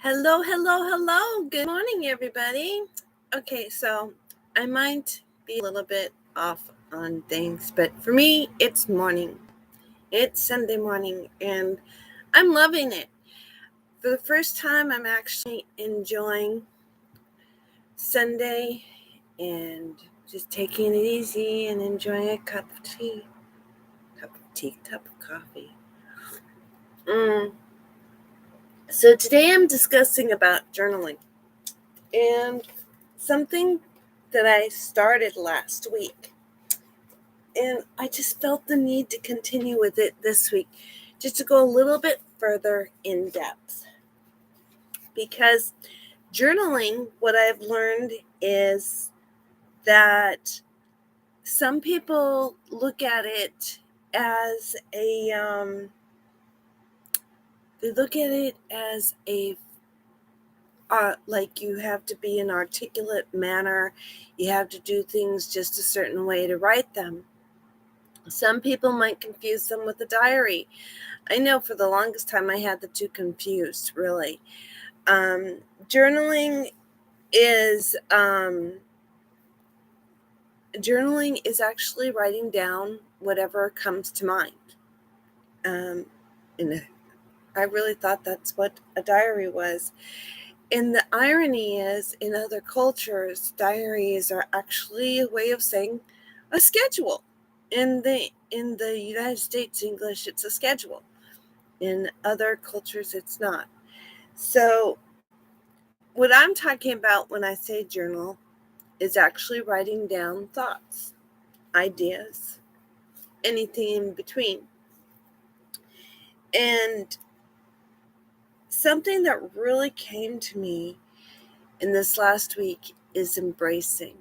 Hello, hello, hello. Good morning, everybody. Okay, so I might be a little bit off on things, but for me, it's morning. It's Sunday morning, and I'm loving it. For the first time, I'm actually enjoying Sunday and just taking it easy and enjoying a cup of coffee. So today I'm discussing about journaling and something that I started last week. And I just felt the need to continue with it this week, just to go a little bit further in depth. Because journaling, what I've learned is that some people look at it as like you have to be an articulate manner. You have to do things just a certain way to write them. Some people might confuse them with a diary. I know for the longest time I had the two confused, really. Journaling is actually writing down whatever comes to mind. And I really thought that's what a diary was. And the irony is, in other cultures, diaries are actually a way of saying a schedule. In the United States English, it's a schedule. In other cultures, it's not. So what I'm talking about when I say journal is actually writing down thoughts, ideas, anything in between. And something that really came to me in this last week is embracing.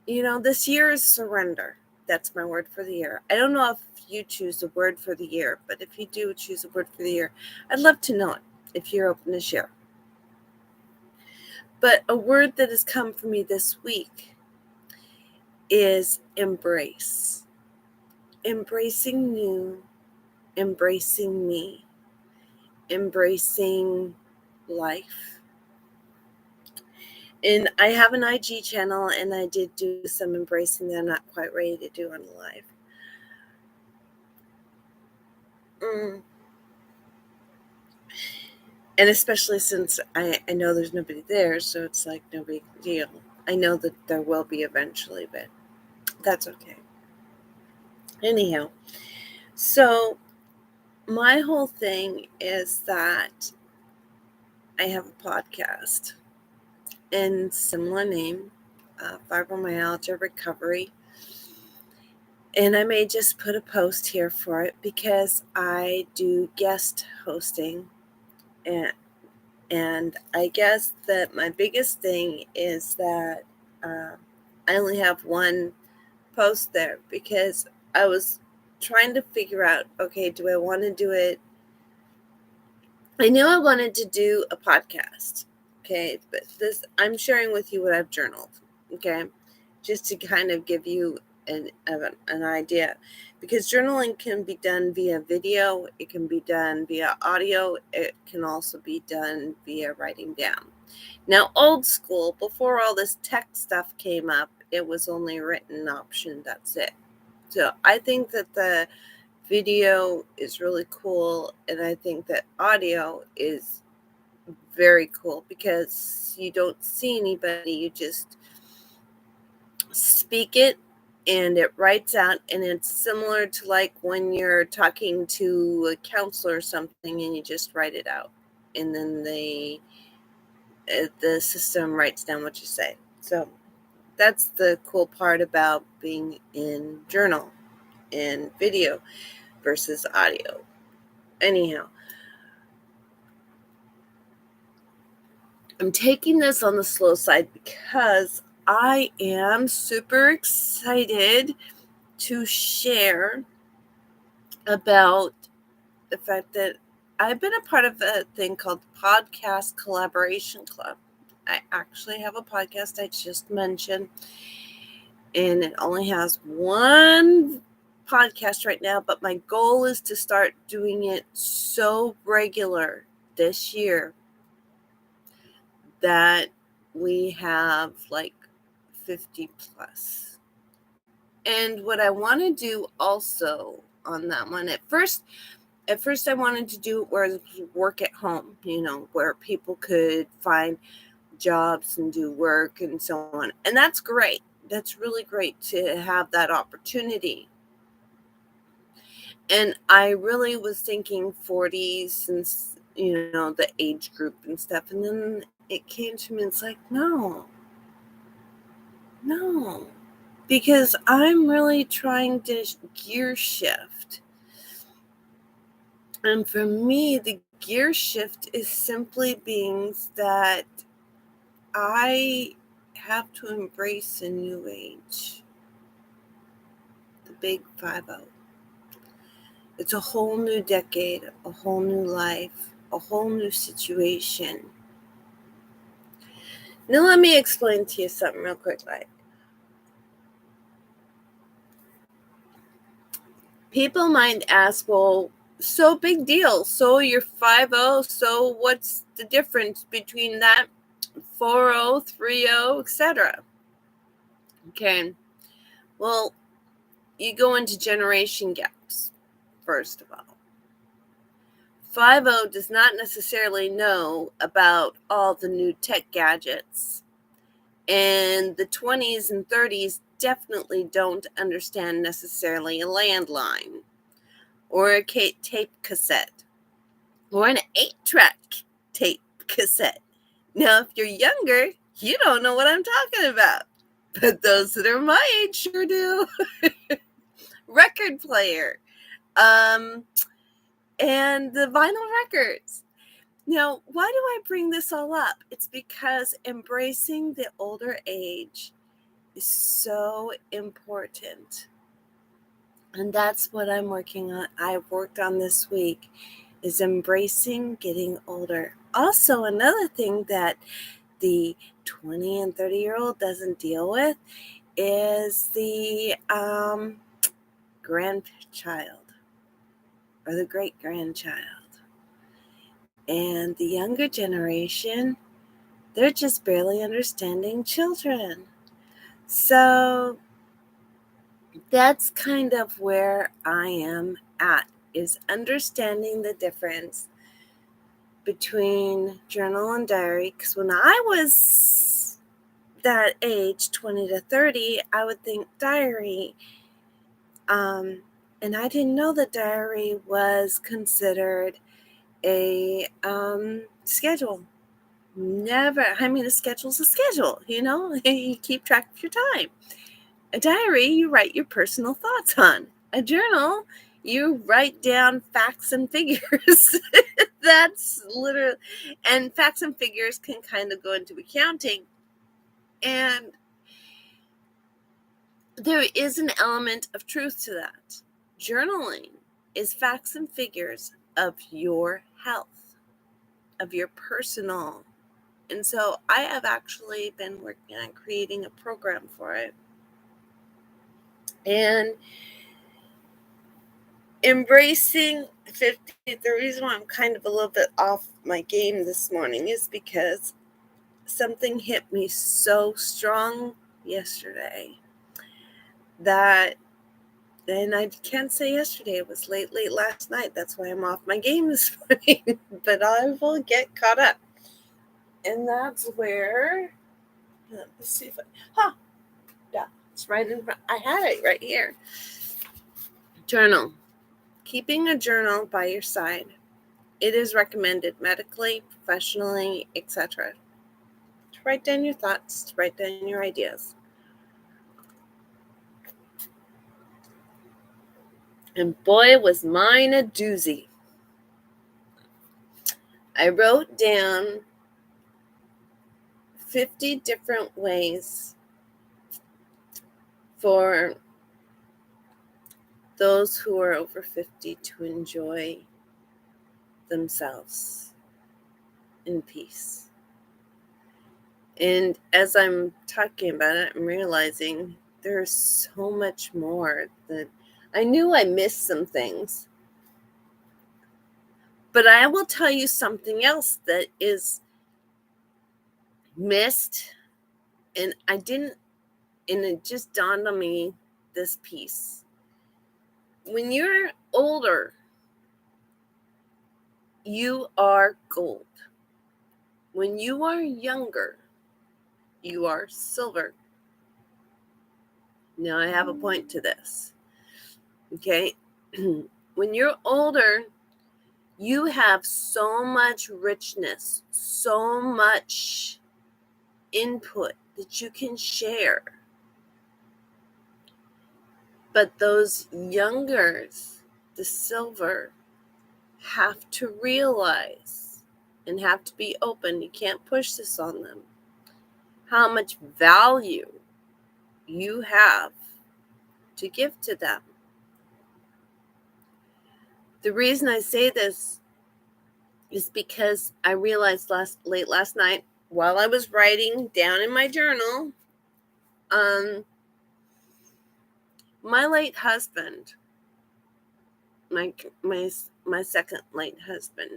This year is surrender. That's my word for the year. I don't know if you choose a word for the year, but if you do choose a word for the year, I'd love to know it if you're open to share. But a word that has come for me this week is embrace. Embracing new, embracing me, embracing life. And I have an IG channel, and I did do some embracing that I'm not quite ready to do on live. And especially since I know there's nobody there, so it's like no big deal. I know that there will be eventually, but that's okay. Anyhow, so my whole thing is that I have a podcast and similar name, Fibromyalgia Recovery. And I may just put a post here for it because I do guest hosting. And I guess that my biggest thing is that I only have one post there because I was trying to figure out, okay, do I want to do it? I knew I wanted to do a podcast, okay, but I'm sharing with you what I've journaled, okay, just to kind of give you an idea, because journaling can be done via video, it can be done via audio, it can also be done via writing down. Now, old school, before all this tech stuff came up, it was only a written option, that's it. So I think that the video is really cool, and I think that audio is very cool because you don't see anybody, you just speak it and it writes out, and it's similar to like when you're talking to a counselor or something and you just write it out, and then the system writes down what you say. So that's the cool part about being in journal and video versus audio. Anyhow, I'm taking this on the slow side because I am super excited to share about the fact that I've been a part of a thing called Podcast Collaboration Club. I actually have a podcast I just mentioned, and it only has one podcast right now, but my goal is to start doing it so regular this year that we have like 50 plus. And what I want to do also on that one, at first I wanted to do it where work at home, where people could find jobs and do work and so on. And that's great. That's really great to have that opportunity. And I really was thinking 40s and, the age group and stuff. And then it came to me, it's like, no, because I'm really trying to gear shift. And for me, the gear shift is simply being that I have to embrace a new age, the big 50. It's a whole new decade, a whole new life, a whole new situation. Now let me explain to you something real quick. Like, people might ask, well, so big deal. So you're 50, so what's the difference between that 40, 30, etc.? Okay. Well, you go into generation gaps, first of all. 50 does not necessarily know about all the new tech gadgets. And the 20s and 30s definitely don't understand necessarily a landline or a tape cassette or an 8-track tape cassette. Now, if you're younger, you don't know what I'm talking about. But those that are my age sure do. Record player. And the vinyl records. Now, why do I bring this all up? It's because embracing the older age is so important. And that's what I'm working on. I've worked on this week is embracing getting older. Also, another thing that the 20 and 30-year-old doesn't deal with is the grandchild or the great-grandchild. And the younger generation, they're just barely understanding children. So that's kind of where I am at, is understanding the difference between journal and diary. Because when I was that age, 20 to 30, I would think diary. And I didn't know that diary was considered a schedule. A schedule's a schedule, you keep track of your time. A diary, you write your personal thoughts on. A journal, you write down facts and figures. That's literally, and facts and figures can kind of go into accounting. And there is an element of truth to that. Journaling is facts and figures of your health, of your personal. And so I have actually been working on creating a program for it. And embracing 50, the reason why I'm kind of a little bit off my game this morning is because something hit me so strong yesterday that, and I can't say yesterday, it was late last night. That's why I'm off my game this morning, but I will get caught up. And that's where, let's see if yeah, it's right in front. I had it right here. Journal. Keeping a journal by your side. It is recommended medically, professionally, etc. To write down your thoughts, to write down your ideas. And boy, was mine a doozy. I wrote down 50 different ways for those who are over 50 to enjoy themselves in peace. And as I'm talking about it, I'm realizing there's so much more that I knew I missed some things. But I will tell you something else that is missed, and it just dawned on me, this piece. When you're older, you are gold. When you are younger, you are silver. Now, I have a point to this. Okay? When you're older, you have so much richness, so much input that you can share. But those youngers, the silver, have to realize and have to be open. You can't push this on them. How much value you have to give to them. The reason I say this is because I realized late last night while I was writing down in my journal, my late husband, my second late husband,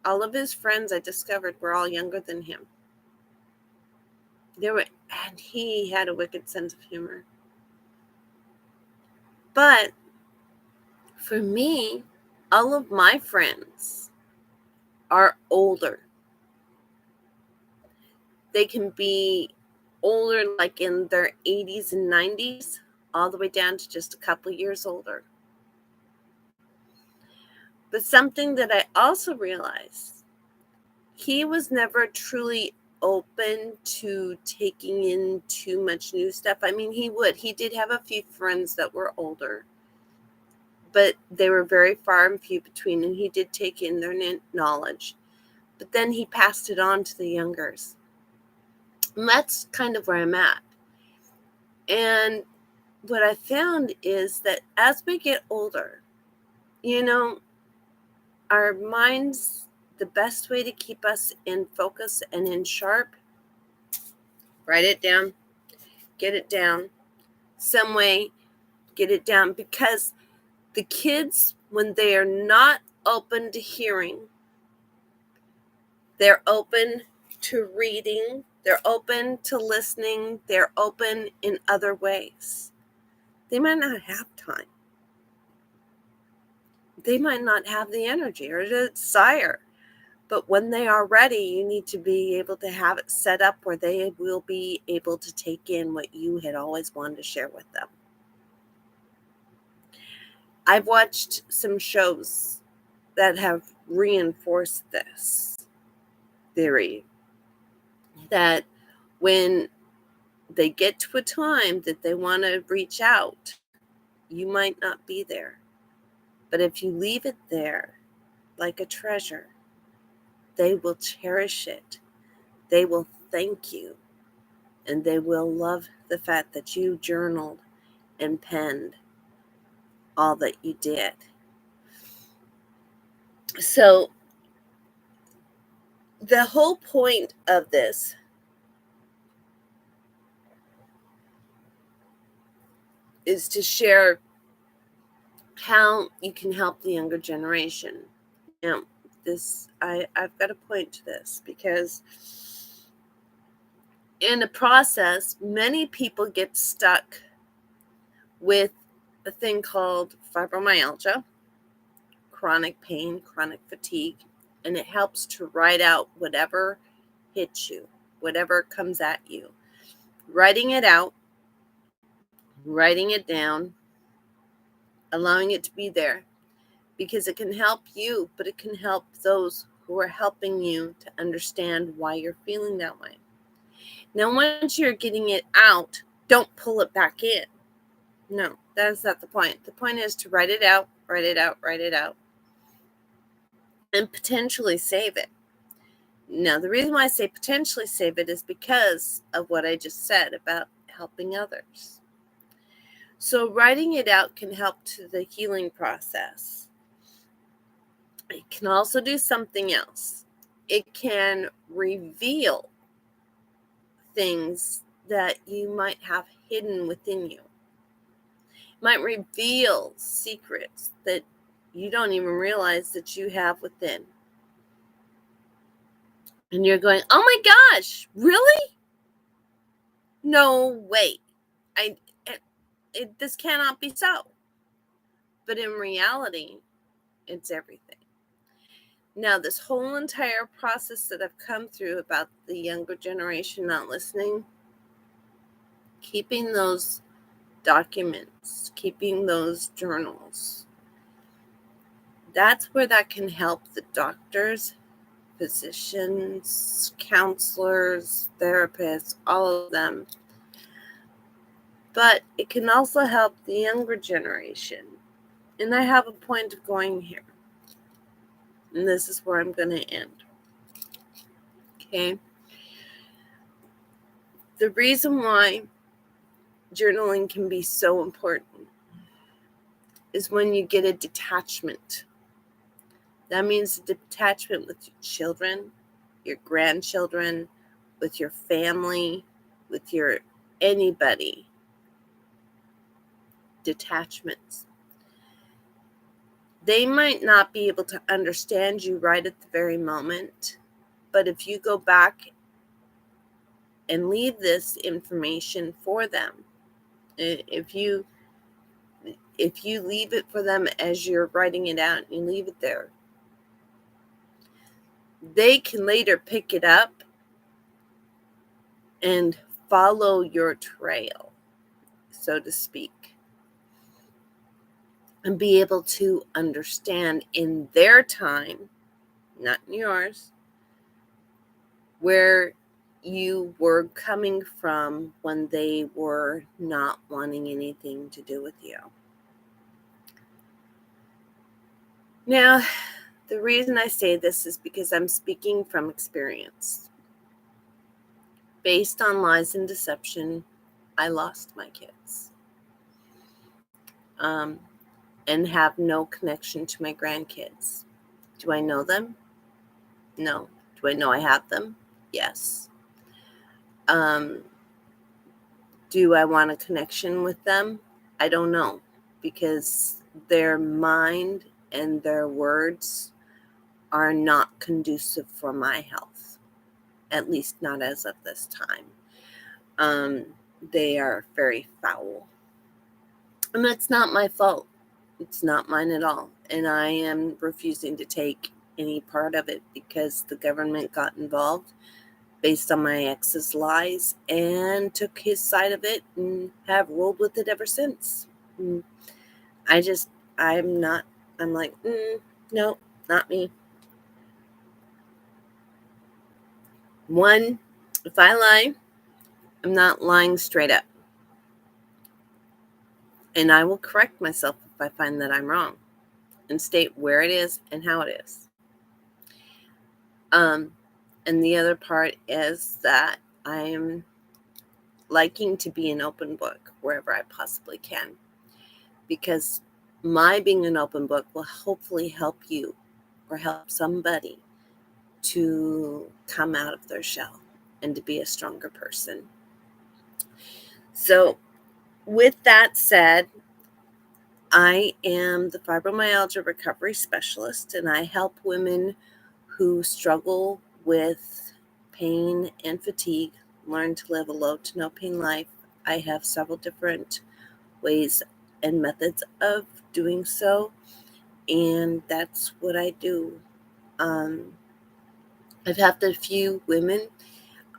all of his friends I discovered were all younger than him. And he had a wicked sense of humor. But for me, all of my friends are older. They can be older, like in their 80s and 90s, all the way down to just a couple of years older. But something that I also realized, he was never truly open to taking in too much new stuff. I mean, he did have a few friends that were older, but they were very far and few between, and he did take in their knowledge. But then he passed it on to the youngers. And that's kind of where I'm at. And what I found is that as we get older, our minds, the best way to keep us in focus and in sharp, write it down, get it down, some way, get it down. Because the kids, when they are not open to hearing, they're open to reading, they're open to listening, they're open in other ways. They might not have time. They might not have the energy or the desire. But when they are ready, you need to be able to have it set up where they will be able to take in what you had always wanted to share with them. I've watched some shows that have reinforced this theory, that when they get to a time that they want to reach out, you might not be there. But if you leave it there like a treasure, they will cherish it. They will thank you. And they will love the fact that you journaled and penned all that you did. So the whole point of this is to share how you can help the younger generation. Now, I've got to point to this because in the process, many people get stuck with a thing called fibromyalgia, chronic pain, chronic fatigue, and it helps to write out whatever hits you, whatever comes at you. Writing it out, writing it down, allowing it to be there, because it can help you, but it can help those who are helping you to understand why you're feeling that way. Now, once you're getting it out, don't pull it back in. No, that's not the point. The point is to write it out, write it out, write it out, and potentially save it. Now, the reason why I say potentially save it is because of what I just said about helping others. So writing it out can help to the healing process. It can also do something else. It can reveal things that you might have hidden within you. It might reveal secrets that you don't even realize that you have within. And you're going, oh my gosh, really? No way. This cannot be so. But in reality, it's everything. Now, this whole entire process that I've come through about the younger generation not listening, keeping those documents, keeping those journals, that's where that can help the doctors, physicians, counselors, therapists, all of them. But it can also help the younger generation. And I have a point of going here. And this is where I'm going to end. Okay. The reason why journaling can be so important is when you get a detachment. That means a detachment with your children, your grandchildren, with your family, with your anybody. Detachments. They might not be able to understand you right at the very moment, but if you go back and leave this information for them, if you leave it for them as you're writing it out and you leave it there, they can later pick it up and follow your trail, so to speak, and be able to understand in their time, not in yours, where you were coming from when they were not wanting anything to do with you. Now, the reason I say this is because I'm speaking from experience. Based on lies and deception, I lost my kids. And have no connection to my grandkids. Do I know them? No. Do I know I have them? Yes. Do I want a connection with them? I don't know, because their mind and their words are not conducive for my health, at least not as of this time. They are very foul. And that's not my fault. It's not mine at all. And I am refusing to take any part of it because the government got involved based on my ex's lies and took his side of it and have rolled with it ever since. I'm like, no, not me. One, if I lie, I'm not lying straight up. And I will correct myself if I find that I'm wrong and state where it is and how it is. And the other part is that I am liking to be an open book wherever I possibly can, because my being an open book will hopefully help you or help somebody to come out of their shell and to be a stronger person. So with that said, I am the fibromyalgia recovery specialist, and I help women who struggle with pain and fatigue learn to live a low to no pain life. I have several different ways and methods of doing so, and that's what I do. I've helped a few women,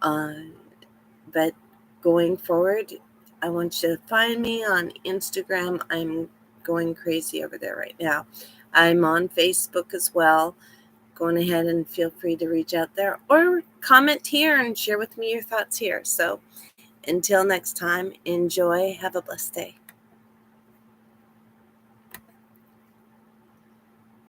but going forward, I want you to find me on Instagram. I'm going crazy over there right now. I'm on Facebook as well. Going ahead and feel free to reach out there or comment here and share with me your thoughts here. So until next time, enjoy. Have a blessed day.